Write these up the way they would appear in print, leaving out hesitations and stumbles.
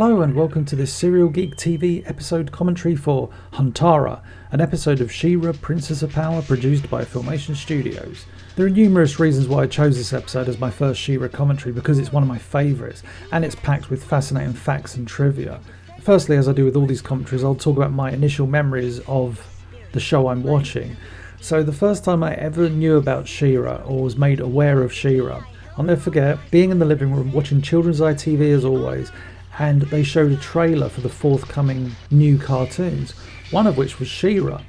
Hello and welcome to this Serial Geek TV episode commentary for Huntara, an episode of She-Ra, Princess of Power produced by Filmation Studios. There are numerous reasons why I chose this episode as my first She-Ra commentary, because it's one of my favourites and it's packed with fascinating facts and trivia. Firstly, as I do with all these commentaries, I'll talk about my initial memories of the show I'm watching. So the first time I ever knew about She-Ra or was made aware of She-Ra, I'll never forget being in the living room watching children's ITV as always, and they showed a trailer for the forthcoming new cartoons, one of which was She-Ra.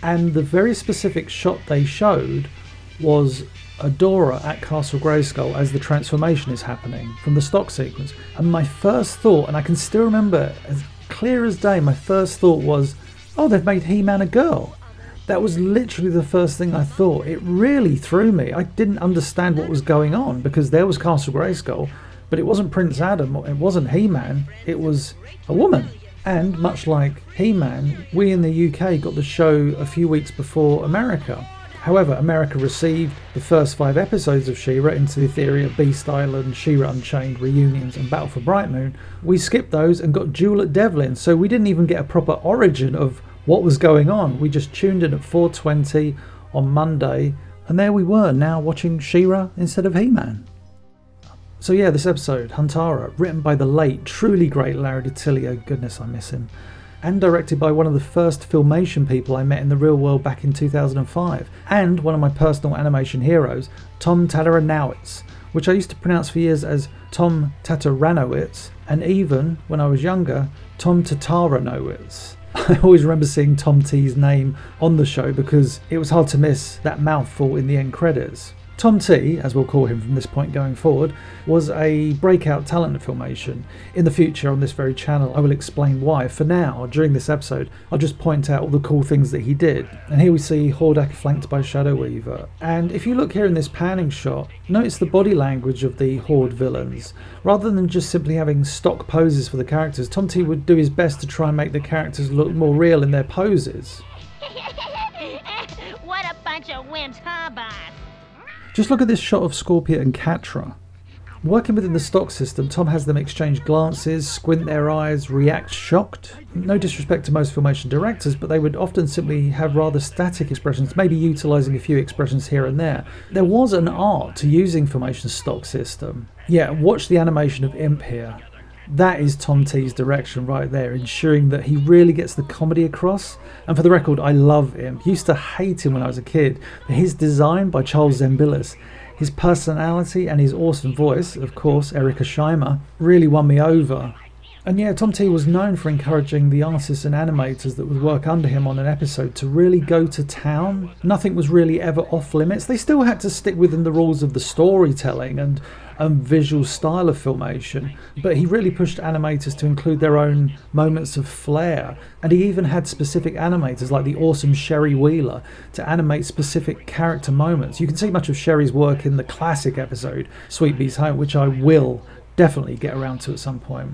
And the very specific shot they showed was Adora at Castle Grayskull as the transformation is happening from the stock sequence. And my first thought, and I can still remember as clear as day, my first thought was, oh, they've made He-Man a girl. That was literally the first thing I thought. It really threw me. I didn't understand what was going on because there was Castle Grayskull, but it wasn't Prince Adam, it wasn't He-Man, it was a woman. And much like He-Man, we in the UK got the show a few weeks before America. However, America received the first 5 episodes of She-Ra into the theory of Beast Island, She-Ra Unchained, Reunions and Battle for Bright Moon. We skipped those and got Duel at Devlin, so we didn't even get a proper origin of what was going on. We just tuned in at 4:20 on Monday, and there we were, now watching She-Ra instead of He-Man. So yeah, this episode, Huntara, written by the late, truly great Larry DiTillio, goodness I miss him, and directed by one of the first Filmation people I met in the real world back in 2005, and one of my personal animation heroes, Tom Tataranowitz, which I used to pronounce for years as Tom Tataranowitz, and even, when I was younger, Tom Tataranowitz. I always remember seeing Tom T's name on the show because it was hard to miss that mouthful in the end credits. Tom T, as we'll call him from this point going forward, was a breakout talent in Filmation. In the future on this very channel I will explain why. For now, during this episode, I'll just point out all the cool things that he did. And here we see Hordak flanked by Shadow Weaver. And if you look here in this panning shot, notice the body language of the Horde villains. Rather than just simply having stock poses for the characters, Tom T would do his best to try and make the characters look more real in their poses. What a bunch of wimps, huh, boss? Just look at this shot of Scorpia and Catra. Working within the stock system, Tom has them exchange glances, squint their eyes, react shocked. No disrespect to most Filmation directors, but they would often simply have rather static expressions, maybe utilising a few expressions here and there. There was an art to using Filmation's stock system. Yeah, watch the animation of Imp here. That is Tom T's direction right there, ensuring that he really gets the comedy across. And for the record, I love Imp. Used to hate him when I was a kid, but his design by Charles Zembillis, his personality and his awesome voice, of course, Erica Scheimer, really won me over. And yeah, Tom T was known for encouraging the artists and animators that would work under him on an episode to really go to town. Nothing was really ever off limits. They still had to stick within the rules of the storytelling and visual style of Filmation, but he really pushed animators to include their own moments of flair, and he even had specific animators like the awesome Sherry Wheeler to animate specific character moments. You can see much of Sherry's work in the classic episode Sweet Bee's Home, which I will definitely get around to at some point.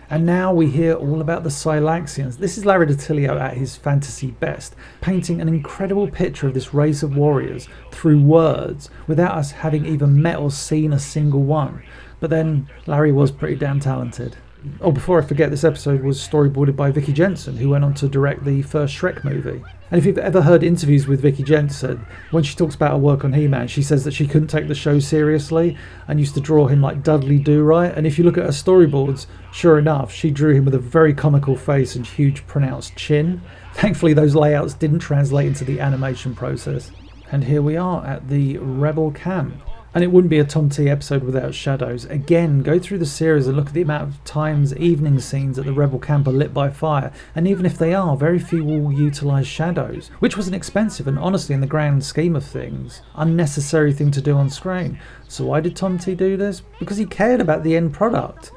And now we hear all about the Silaxians. This is Larry DiTillio at his fantasy best, painting an incredible picture of this race of warriors through words, without us having even met or seen a single one. But then, Larry was pretty damn talented. Oh, before I forget, this episode was storyboarded by Vicky Jensen, who went on to direct the first Shrek movie. And if you've ever heard interviews with Vicky Jensen, when she talks about her work on He-Man, she says that she couldn't take the show seriously and used to draw him like Dudley Do-Right. And if you look at her storyboards, sure enough, she drew him with a very comical face and huge pronounced chin. Thankfully, those layouts didn't translate into the animation process. And here we are at the Rebel camp. And it wouldn't be a Tom T episode without shadows. Again, go through the series and look at the amount of times evening scenes at the Rebel camp are lit by fire. And even if they are, very few will utilise shadows, which was an expensive and, honestly, in the grand scheme of things, unnecessary thing to do on screen. So why did Tom T do this? Because he cared about the end product.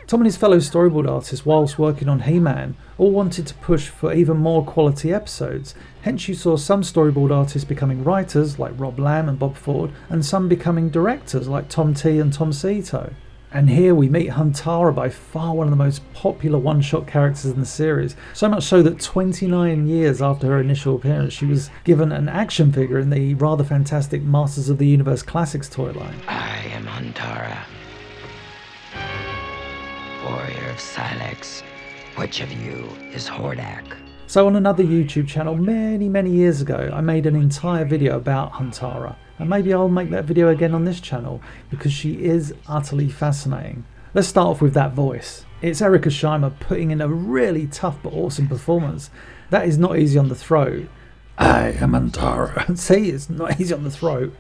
Tom and his fellow storyboard artists, whilst working on He-Man, all wanted to push for even more quality episodes. Hence you saw some storyboard artists becoming writers, like Rob Lamb and Bob Ford, and some becoming directors, like Tom T and Tom Eatock. And here we meet Huntara, by far one of the most popular one-shot characters in the series. So much so that 29 years after her initial appearance, she was given an action figure in the rather fantastic Masters of the Universe Classics toy line. I am Huntara. warrior of Silex. Which of you is Hordak? So on another YouTube channel many years ago, I made an entire video about Huntara. And maybe I'll make that video again on this channel because she is utterly fascinating. Let's start off with that voice. It's Erica Scheimer putting in a really tough but awesome performance. That is not easy on the throat. I am Huntara. See, it's not easy on the throat.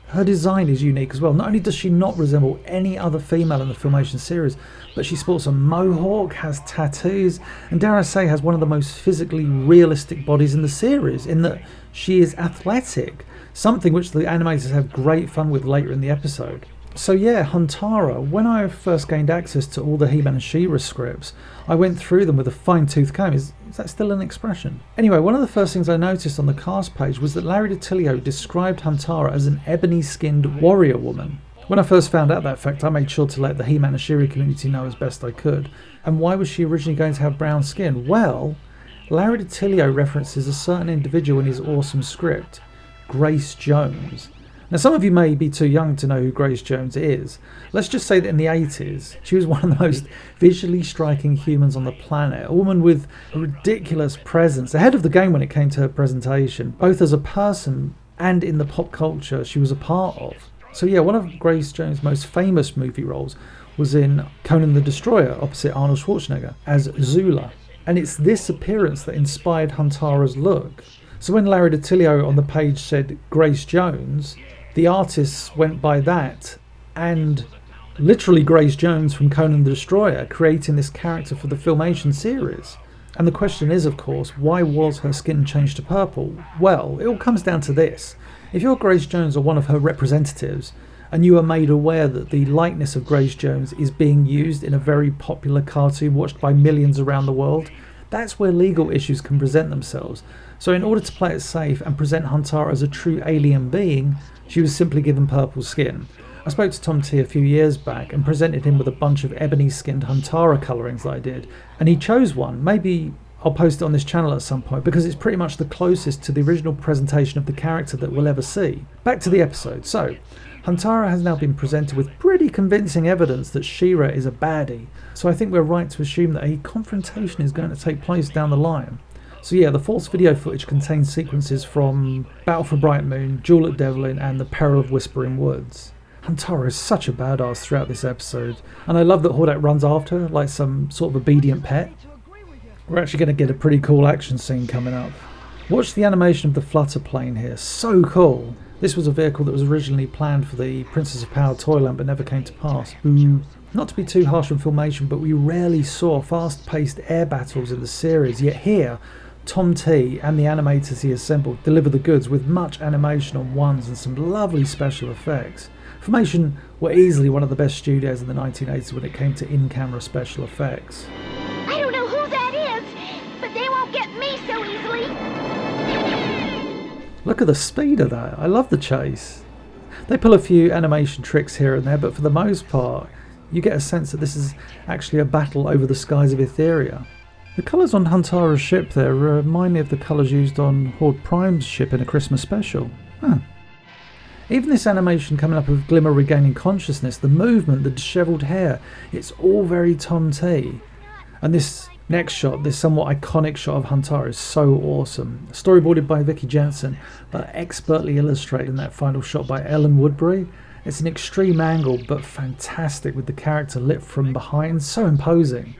Her design is unique as well. Not only does she not resemble any other female in the Filmation series, but she sports a mohawk, has tattoos, and dare I say has one of the most physically realistic bodies in the series, in that she is athletic, something which the animators have great fun with later in the episode. So yeah, Huntara, when I first gained access to all the He-Man and She-Ra scripts, I went through them with a fine-tooth comb. Is that still an expression? Anyway, one of the first things I noticed on the cast page was that Larry DiTillio described Huntara as an ebony-skinned warrior woman. When I first found out that fact, I made sure to let the He-Man and She-Ra community know as best I could. And why was she originally going to have brown skin? Well, Larry DiTillio references a certain individual in his awesome script, Grace Jones. Now, some of you may be too young to know who Grace Jones is. Let's just say that in the 80s, she was one of the most visually striking humans on the planet, a woman with a ridiculous presence, ahead of the game when it came to her presentation, both as a person and in the pop culture she was a part of. So yeah, one of Grace Jones' most famous movie roles was in Conan the Destroyer, opposite Arnold Schwarzenegger, as Zula. And it's this appearance that inspired Huntara's look. So when Larry DiTillio on the page said Grace Jones, the artists went by that and literally Grace Jones from Conan the Destroyer, creating this character for the Filmation series. And the question is, of course, why was her skin changed to purple? Well, it all comes down to this. If you're Grace Jones or one of her representatives, and you are made aware that the likeness of Grace Jones is being used in a very popular cartoon watched by millions around the world, that's where legal issues can present themselves. So in order to play it safe and present Huntara as a true alien being, she was simply given purple skin. I spoke to Tom T a few years back and presented him with a bunch of ebony-skinned Huntara colourings that I did, and he chose one. Maybe I'll post it on this channel at some point because it's pretty much the closest to the original presentation of the character that we'll ever see. Back to the episode. So, Huntara has now been presented with pretty convincing evidence that She-Ra is a baddie, so I think we're right to assume that a confrontation is going to take place down the line. So yeah, the false video footage contains sequences from Battle for Bright Moon, Duel at Devlin, and The Peril of Whispering Woods. Huntara is such a badass throughout this episode, and I love that Hordak runs after her like some sort of obedient pet. We're actually going to get a pretty cool action scene coming up. Watch the animation of the flutter plane here, so cool. This was a vehicle that was originally planned for the Princess of Power toy line but never came to pass. Boo. Not to be too harsh on Filmation, but we rarely saw fast-paced air battles in the series, yet here, Tom T and the animators he assembled deliver the goods with much animation on ones and some lovely special effects. Filmation were easily one of the best studios in the 1980s when it came to in-camera special effects. I don't know who that is, but they won't get me so easily. Look at the speed of that. I love the chase. They pull a few animation tricks here and there, but for the most part, you get a sense that this is actually a battle over the skies of Etheria. The colours on Huntara's ship there remind me of the colours used on Horde Prime's ship in a Christmas special. Huh. Even this animation coming up of Glimmer regaining consciousness, the movement, the dishevelled hair, it's all very Tom T. And this next shot, this somewhat iconic shot of Huntara is so awesome. Storyboarded by Vicky Jensen, but expertly illustrated in that final shot by Ellen Woodbury. It's an extreme angle, but fantastic with the character lit from behind, so imposing.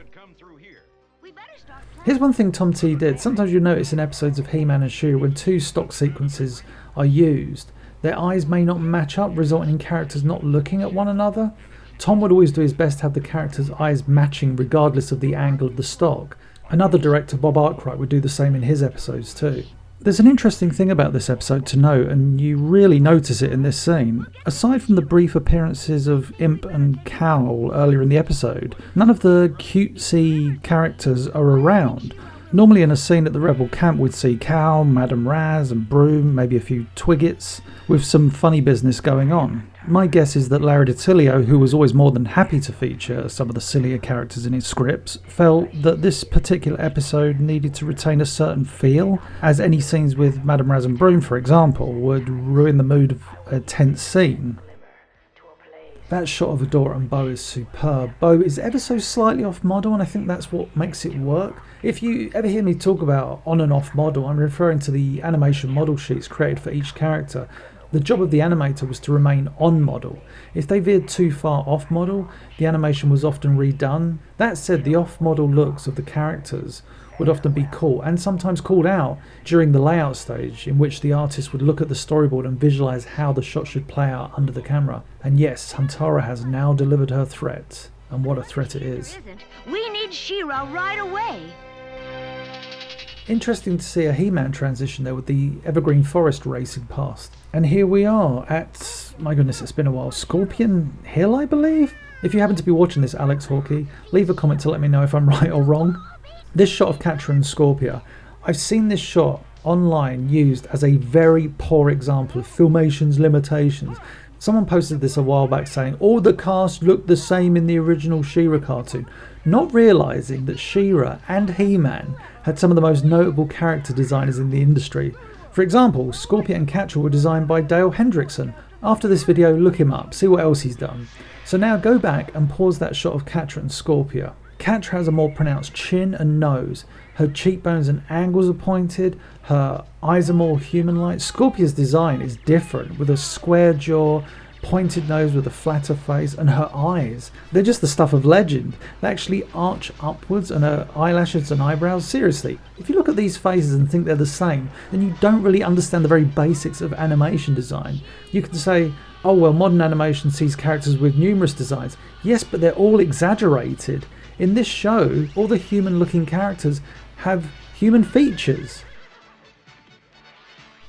Here's one thing Tom T did. Sometimes you'll notice in episodes of He-Man and She-Ra when two stock sequences are used, their eyes may not match up, resulting in characters not looking at one another. Tom would always do his best to have the characters' eyes matching regardless of the angle of the stock. Another director, Bob Arkwright, would do the same in his episodes too. There's an interesting thing about this episode to note, and you really notice it in this scene. Aside from the brief appearances of Imp and Cowl earlier in the episode, none of the cutesy characters are around. Normally in a scene at the Rebel camp we'd see Cowl, Madame Raz and Broom, maybe a few Twiggets, with some funny business going on. My guess is that Larry DiTillio, who was always more than happy to feature some of the sillier characters in his scripts, felt that this particular episode needed to retain a certain feel, as any scenes with Madame Raz and Broom, for example, would ruin the mood of a tense scene. That shot of Adora and Bo is superb. Bo is ever so slightly off model, and I think that's what makes it work. If you ever hear me talk about on and off model, I'm referring to the animation model sheets created for each character. The job of the animator was to remain on model. If they veered too far off model, the animation was often redone. That said, the off model looks of the characters would often be caught and sometimes called out during the layout stage, in which the artist would look at the storyboard and visualize how the shot should play out under the camera. And yes, Huntara has now delivered her threat, and what a threat it is. We need She-Ra right away. Interesting to see a He-Man transition there with the Evergreen Forest racing past. And here we are at, my goodness, it's been a while, Scorpion Hill, I believe? If you happen to be watching this, Alex Hawkey, leave a comment to let me know if I'm right or wrong. This shot of Catra and Scorpia, I've seen this shot online used as a very poor example of Filmation's limitations. Someone posted this a while back saying all the cast looked the same in the original She-Ra cartoon, not realising that She-Ra and He-Man had some of the most notable character designers in the industry. For example, Scorpia and Catra were designed by Dale Hendrickson. After this video, look him up, see what else he's done. So now go back and pause that shot of Catra and Scorpia. Catra has a more pronounced chin and nose. Her cheekbones and angles are pointed. Her eyes are more human-like. Scorpia's design is different, with a square jaw, pointed nose with a flatter face, and her eyes, they're just the stuff of legend. They actually arch upwards, and her eyelashes and eyebrows, seriously, if you look at these faces and think they're the same, then you don't really understand the very basics of animation design. You can say, oh well, modern animation sees characters with numerous designs. Yes, but they're all exaggerated. In this show, all the human-looking characters have human features.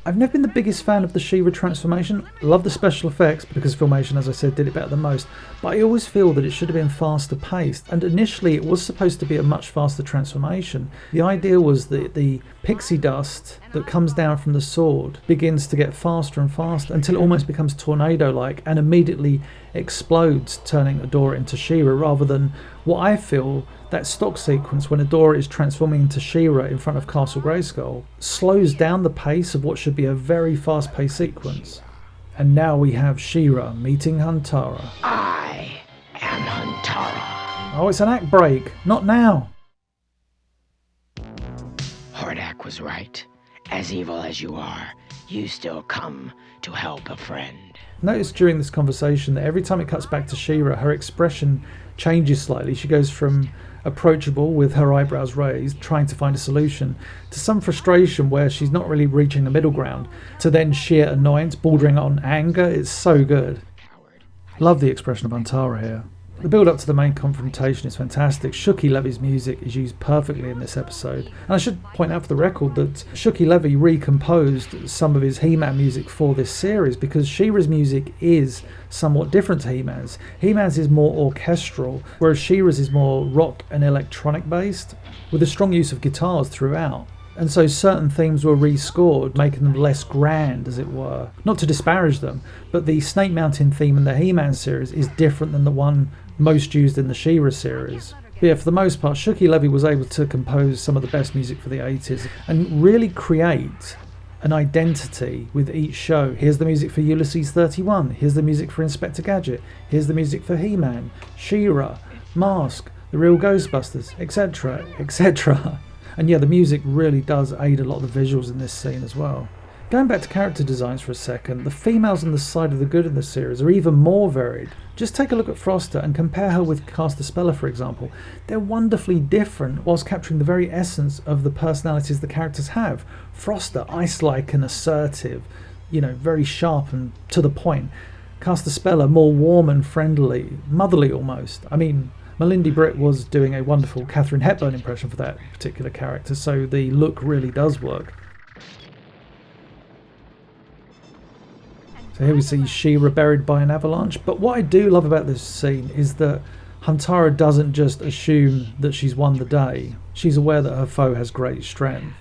I've never been the biggest fan of the She-Ra transformation. Love the special effects because Filmation, as I said, did it better than most. But I always feel that it should have been faster paced. And initially it was supposed to be a much faster transformation. The idea was that the pixie dust that comes down from the sword begins to get faster and faster until it almost becomes tornado-like and immediately explodes, turning Adora into She-Ra, rather than what I feel that stock sequence when Adora is transforming into She-Ra in front of Castle Grayskull slows down the pace of what should be a very fast-paced sequence. And now we have She-Ra meeting Huntara. I am Huntara. Oh, it's an act break. Not now. Hordak was right. As evil as you are, you still come to help a friend. Notice during this conversation that every time it cuts back to She-Ra, her expression changes slightly. She goes from approachable with her eyebrows raised, trying to find a solution, to some frustration where she's not really reaching the middle ground, to then sheer annoyance bordering on anger. It's so good. Love the expression of Huntara here. The build up to the main confrontation is fantastic. Shuki Levy's music is used perfectly in this episode. And I should point out for the record that Shuki Levy recomposed some of his He-Man music for this series because She-Ra's music is somewhat different to He-Man's. He-Man's is more orchestral, whereas She-Ra's is more rock and electronic based, with a strong use of guitars throughout. And so certain themes were rescored, making them less grand, as it were. Not to disparage them, but the Snake Mountain theme in the He-Man series is different than the one most used in the She-Ra series. But yeah, for the most part, Shuki Levy was able to compose some of the best music for the 80s and really create an identity with each show. Here's the music for Ulysses 31, here's the music for Inspector Gadget, here's the music for He-Man, She-Ra, Mask, The Real Ghostbusters, etc, etc. And yeah, the music really does aid a lot of the visuals in this scene as well. Going back to character designs for a second, the females on the side of the good in this series are even more varied. Just take a look at Frosta and compare her with Caster Spella, for example. They're wonderfully different whilst capturing the very essence of the personalities the characters have. Frosta, ice-like and assertive, very sharp and to the point. Caster Spella, more warm and friendly, motherly almost. I mean, Melindy Britt was doing a wonderful Katharine Hepburn impression for that particular character, so the look really does work. So here we see She-Ra buried by an avalanche. But what I do love about this scene is that Huntara doesn't just assume that she's won the day. She's aware that her foe has great strength.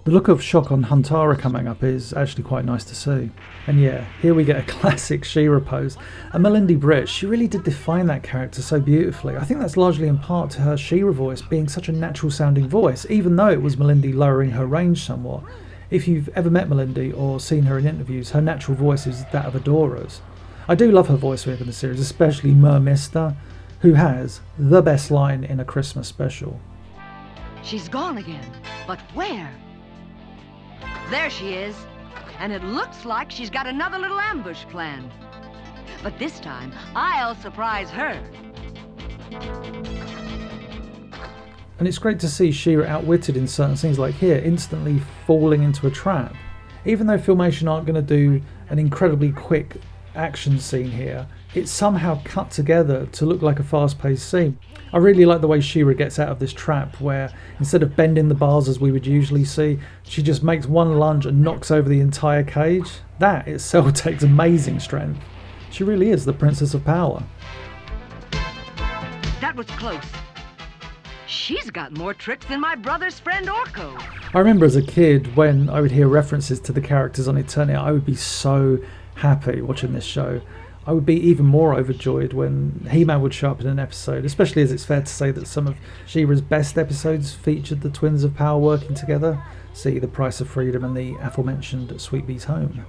The look of shock on Huntara coming up is actually quite nice to see. And yeah, here we get a classic She-Ra pose. And Melindy Britt, she really did define that character so beautifully. I think that's largely in part to her She-Ra voice being such a natural sounding voice, even though it was Melindy lowering her range somewhat. If you've ever met Melindy or seen her in interviews, her natural voice is that of Adora's. I do love her voice work in the series, especially Mermister, who has the best line in a Christmas special. She's gone again. But where? There she is. And it looks like she's got another little ambush planned. But this time, I'll surprise her. And it's great to see She-Ra outwitted in certain scenes like here, instantly falling into a trap. Even though Filmation aren't going to do an incredibly quick action scene here, it's somehow cut together to look like a fast-paced scene. I really like the way She-Ra gets out of this trap, where instead of bending the bars as we would usually see, she just makes one lunge and knocks over the entire cage. That itself takes amazing strength. She really is the Princess of Power. That was close. She's got more tricks than my brother's friend Orko. I remember as a kid when I would hear references to the characters on Eternia, I would be so happy watching this show. I would be even more overjoyed when He-Man would show up in an episode, especially as it's fair to say that some of She-Ra's best episodes featured the Twins of Power working together. See The Price of Freedom and the aforementioned Sweet Bee's Home.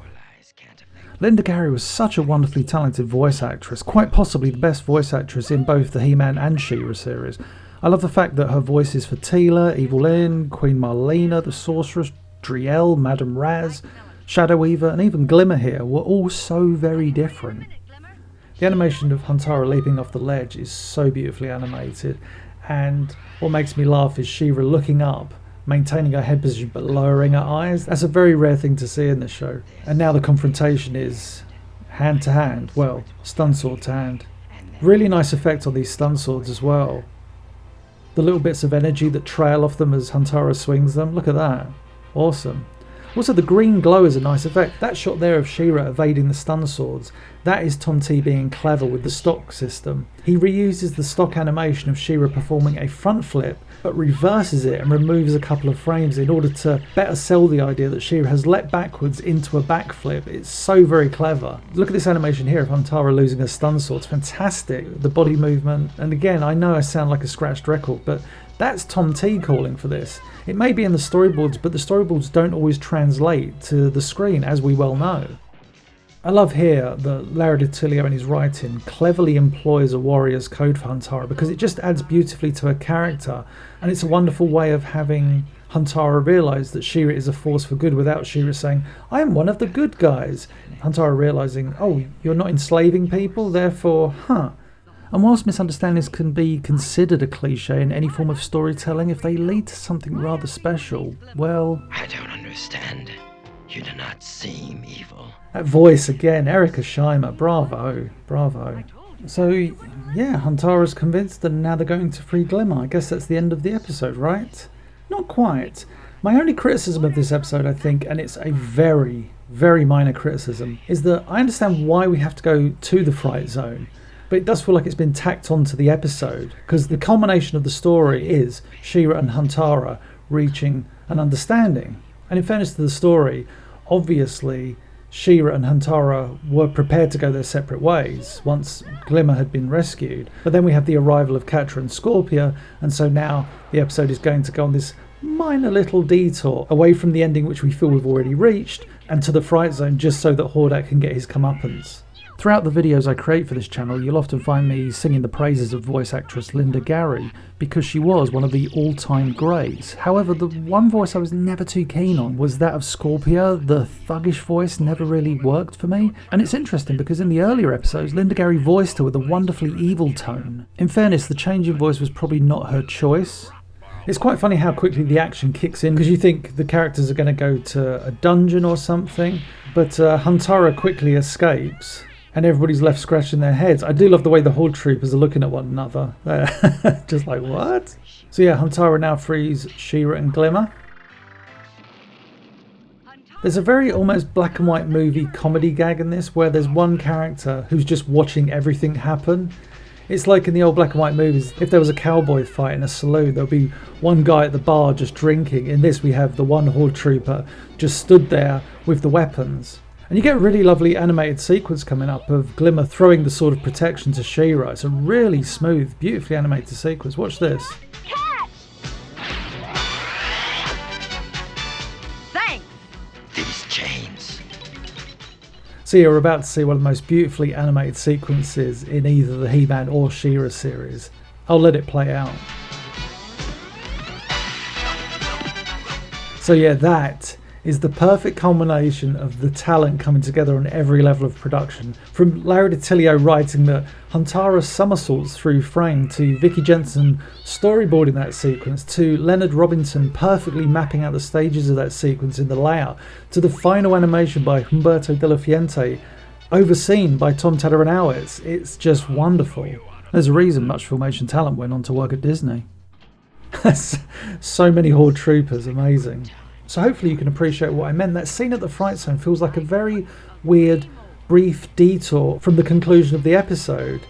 Linda Gary was such a wonderfully talented voice actress, quite possibly the best voice actress in both the He-Man and She-Ra series. I love the fact that her voices for Teela, Evil Lynn, Queen Marlena, the Sorceress, Driel, Madame Raz, Shadow Weaver and even Glimmer here were all so very different. The animation of Huntara leaping off the ledge is so beautifully animated, and what makes me laugh is She-Ra looking up, maintaining her head position but lowering her eyes. That's a very rare thing to see in this show. And now the confrontation is hand to hand, well, stun sword to hand. Really nice effect on these stun swords as well. The little bits of energy that trail off them as Huntara swings them, look at that, awesome. Also, the green glow is a nice effect. That shot there of She-Ra evading the stun swords, that is Tom T being clever with the stock system. He reuses the stock animation of She-Ra performing a front flip, but reverses it and removes a couple of frames in order to better sell the idea that She-Ra has leapt backwards into a backflip. It's so very clever. Look at this animation here of Huntara losing her stun sword. It's fantastic. The body movement, and again, I know I sound like a scratched record, but that's Tom T calling for this. It may be in the storyboards, but the storyboards don't always translate to the screen, as we well know. I love here that Larry DiTilio in his writing cleverly employs a warrior's code for Huntara because it just adds beautifully to her character, and it's a wonderful way of having Huntara realise that She-Ra is a force for good without She-Ra saying, I am one of the good guys. Huntara realising, oh, you're not enslaving people, therefore, And whilst misunderstandings can be considered a cliche in any form of storytelling, if they lead to something rather special, well... I don't understand. You do not seem evil. That voice again, Erica Scheimer, bravo, bravo. So, yeah, Huntara's convinced and now they're going to free Glimmer. I guess that's the end of the episode, right? Not quite. My only criticism of this episode, I think, and it's a very, very minor criticism, is that I understand why we have to go to the Fright Zone. But it does feel like it's been tacked onto the episode, because the culmination of the story is She-Ra and Huntara reaching an understanding. And in fairness to the story, obviously She-Ra and Huntara were prepared to go their separate ways once Glimmer had been rescued. But then we have the arrival of Catra and Scorpia, and so now the episode is going to go on this minor little detour away from the ending which we feel we've already reached and to the Fright Zone just so that Hordak can get his comeuppance. Throughout the videos I create for this channel, you'll often find me singing the praises of voice actress Linda Gary, because she was one of the all-time greats. However, the one voice I was never too keen on was that of Scorpia. The thuggish voice never really worked for me. And it's interesting because in the earlier episodes, Linda Gary voiced her with a wonderfully evil tone. In fairness, the change in voice was probably not her choice. It's quite funny how quickly the action kicks in, because you think the characters are going to go to a dungeon or something, but Huntara quickly escapes. And everybody's left scratching their heads. I do love the way the Horde troopers are looking at one another. Just like, what? So yeah, Huntara now frees She-Ra and Glimmer. There's a very almost black and white movie comedy gag in this, where there's one character who's just watching everything happen. It's like in the old black and white movies, if there was a cowboy fight in a saloon, there'll be one guy at the bar just drinking. In this we have the one Horde trooper just stood there with the weapons. And you get a really lovely animated sequence coming up of Glimmer throwing the sword of protection to She-Ra. It's a really smooth, beautifully animated sequence. Watch this. Catch! Thanks! These chains. So yeah, we're about to see one of the most beautifully animated sequences in either the He-Man or She-Ra series. I'll let it play out. So yeah, that is the perfect culmination of the talent coming together on every level of production. From Larry DiTillio writing the Huntara somersaults through frame, to Vicky Jensen storyboarding that sequence, to Leonard Robinson perfectly mapping out the stages of that sequence in the layout, to the final animation by Humberto De La Fuente, overseen by Tom Tataryn-Owitz. It's just wonderful. There's a reason much Filmation talent went on to work at Disney. So many Horde Troopers, amazing. So hopefully you can appreciate what I meant. That scene at the Fright Zone feels like a very weird, brief detour from the conclusion of the episode.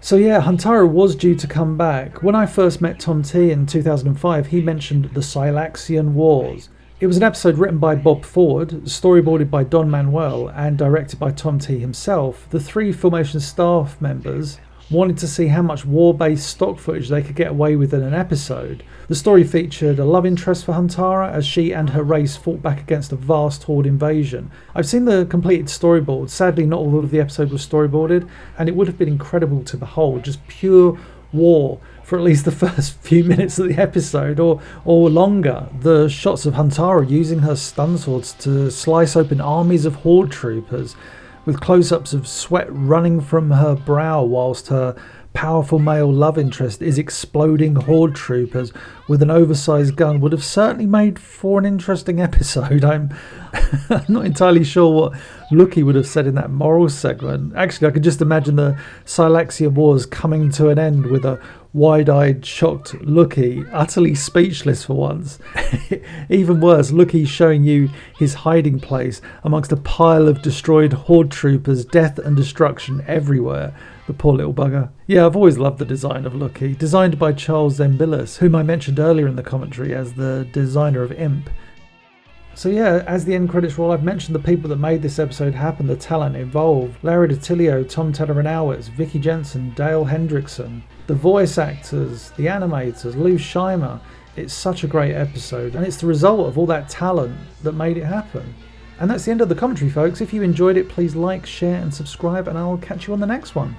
So yeah, Huntara was due to come back. When I first met Tom T in 2005, he mentioned the Silaxian Wars. It was an episode written by Bob Ford, storyboarded by Don Manuel, and directed by Tom T himself. The three Filmation staff members wanted to see how much war-based stock footage they could get away with in an episode. The story featured a love interest for Huntara as she and her race fought back against a vast Horde invasion. I've seen the completed storyboard. Sadly, not all of the episode was storyboarded, and it would have been incredible to behold. Just pure war for at least the first few minutes of the episode, or longer. The shots of Huntara using her stun swords to slice open armies of Horde troopers, with close-ups of sweat running from her brow whilst her powerful male love interest is exploding Horde troopers with an oversized gun, would have certainly made for an interesting episode. I'm not entirely sure what Lucky would have said in that moral segment. Actually, I could just imagine the Silaxia Wars coming to an end with a wide-eyed, shocked Lucky, utterly speechless for once. Even worse, Lucky showing you his hiding place amongst a pile of destroyed Horde troopers, death and destruction everywhere. The poor little bugger. Yeah, I've always loved the design of Lucky, designed by Charles Zembillis, whom I mentioned earlier in the commentary as the designer of Imp. So yeah, as the end credits roll, I've mentioned the people that made this episode happen, the talent involved. Larry DiTillio, Tom Tataryn-Owitz, Vicky Jensen, Dale Hendrickson, the voice actors, the animators, Lou Scheimer. It's such a great episode, and it's the result of all that talent that made it happen. And that's the end of the commentary, folks. If you enjoyed it, please like, share and subscribe, and I'll catch you on the next one.